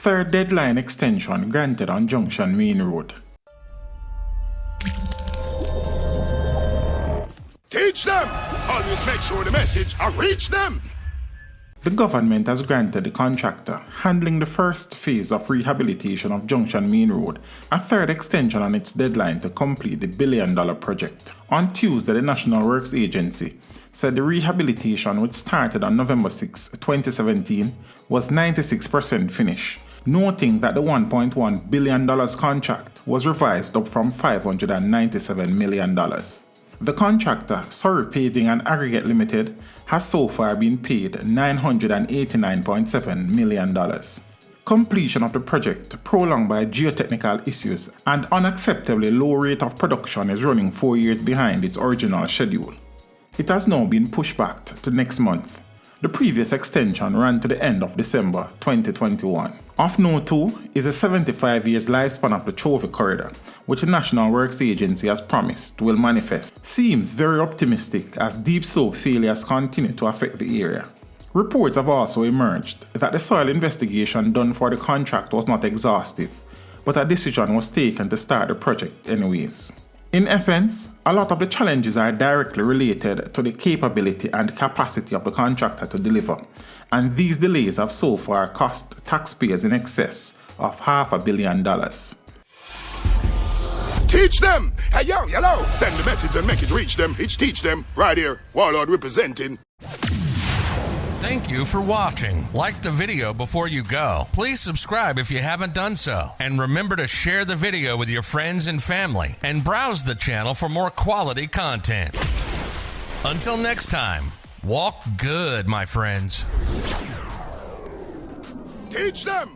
third deadline extension granted on Junction Main Road. Teach them! Always make sure the message reach them! The government has granted the contractor handling the first phase of rehabilitation of Junction Main Road a third extension on its deadline to complete the billion-dollar project. On Tuesday, the National Works Agency said the rehabilitation, which started on November 6, 2017, was 96% finished, noting that the $1.1 billion contract was revised up from $597 million. The contractor, Surrey Paving and Aggregate Limited, has so far been paid $989.7 million. Completion of the project, prolonged by geotechnical issues and unacceptably low rate of production, is running 4 years behind its original schedule. It has now been pushed back to next month. The previous extension ran to the end of December 2021. Of note too is a 75 years lifespan of the Trophy Corridor, which the National Works Agency has promised will manifest. Seems very optimistic as deep slope failures continue to affect the area. Reports have also emerged that the soil investigation done for the contract was not exhaustive, but a decision was taken to start the project anyways. In essence, a lot of the challenges are directly related to the capability and capacity of the contractor to deliver, and these delays have so far cost taxpayers in excess of $500 million. Teach them! Hey, yo, hello! Send the message and make it reach them. It's teach them. Right here, Warlord representing. Thank you for watching. Like the video before you go. Please subscribe if you haven't done so. And remember to share the video with your friends and family. And browse the channel for more quality content. Until next time, walk good, my friends. Teach them!